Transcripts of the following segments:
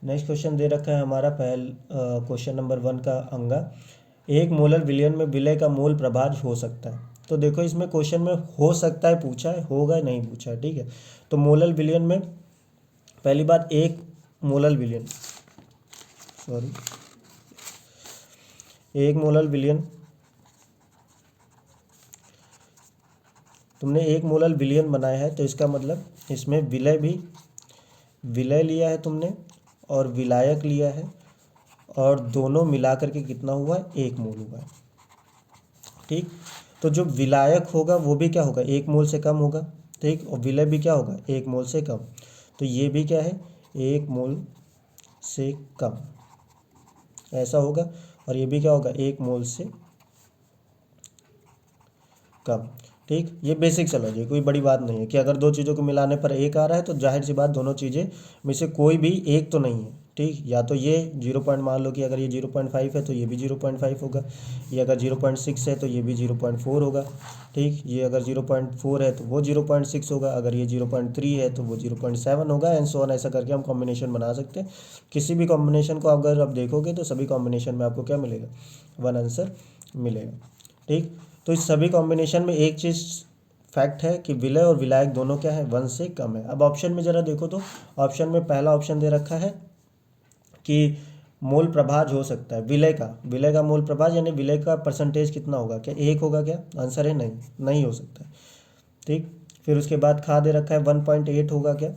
Next question दे रखा है हमारा क्वेश्चन नंबर 1 का अंगा, एक मोलर विलयन में विलय का मोल प्रभाज हो सकता है। तो देखो इसमें क्वेश्चन में हो सकता है पूछा है, होगा नहीं पूछा है, ठीक है। तो मोलर विलयन में पहली बात, एक मोलर विलयन, सॉरी, एक मोलर विलयन, तुमने एक मोलर विलयन बनाया है तो इसका मतलब इसमें विलय भी, विलय लिया है तुमने और विलायक लिया है, और दोनों मिलाकर के कितना हुआ है, एक मोल हुआ है, ठीक। तो जो विलायक होगा वो भी क्या होगा, एक मोल से कम होगा, ठीक। और विलय भी क्या होगा, एक मोल से कम। तो ये भी क्या है, एक मोल से कम, ऐसा होगा। और ये भी क्या होगा, एक मोल से कम, ठीक। ये बेसिक समझ है, कोई बड़ी बात नहीं है कि अगर दो चीज़ों को मिलाने पर एक आ रहा है तो जाहिर सी बात दोनों चीज़ें में से कोई भी एक तो नहीं है, ठीक। या तो ये 0 मान लो कि अगर ये 0.5 है तो ये भी 0.5 होगा, ये अगर 0.6 है तो ये भी 0.4 होगा, ठीक। ये अगर 0.4 है तो वो 0.6 होगा, अगर ये 0.3 है तो वो 0.7 होगा, एंड सो ऑन। ऐसा करके हम कॉम्बिनेशन बना सकते हैं। किसी भी कॉम्बिनेशन को अगर आप देखोगे तो सभी कॉम्बिनेशन में आपको क्या मिलेगा, वन आंसर मिलेगा, ठीक। तो इस सभी कॉम्बिनेशन में एक चीज़ फैक्ट है कि विलय और विलायक दोनों क्या है, वन से कम है। अब ऑप्शन में ज़रा देखो तो ऑप्शन में पहला ऑप्शन दे रखा है कि मोल प्रभाज हो सकता है, विलय का मोल प्रभाज यानी विलय का परसेंटेज कितना होगा, क्या एक होगा, क्या आंसर है नहीं, नहीं हो सकता है, ठीक। फिर उसके बाद खा दे रखा है 1.8 होगा क्या,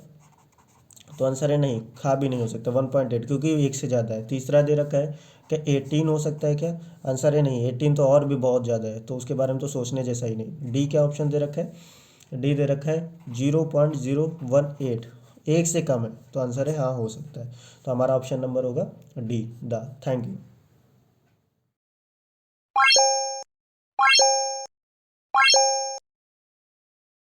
तो आंसर है नहीं, खा भी नहीं हो सकता 1.8 क्योंकि एक से ज़्यादा है। तीसरा दे रखा है क्या 18 हो सकता है क्या, आंसर है नहीं, 18 तो और भी बहुत ज़्यादा है, तो उसके बारे में तो सोचने जैसा ही नहीं। डी क्या ऑप्शन दे रखा है, डी दे रखा है 0.018, एक से कम है, तो आंसर है हाँ हो सकता है। तो हमारा ऑप्शन नंबर होगा डी, द। Thank you.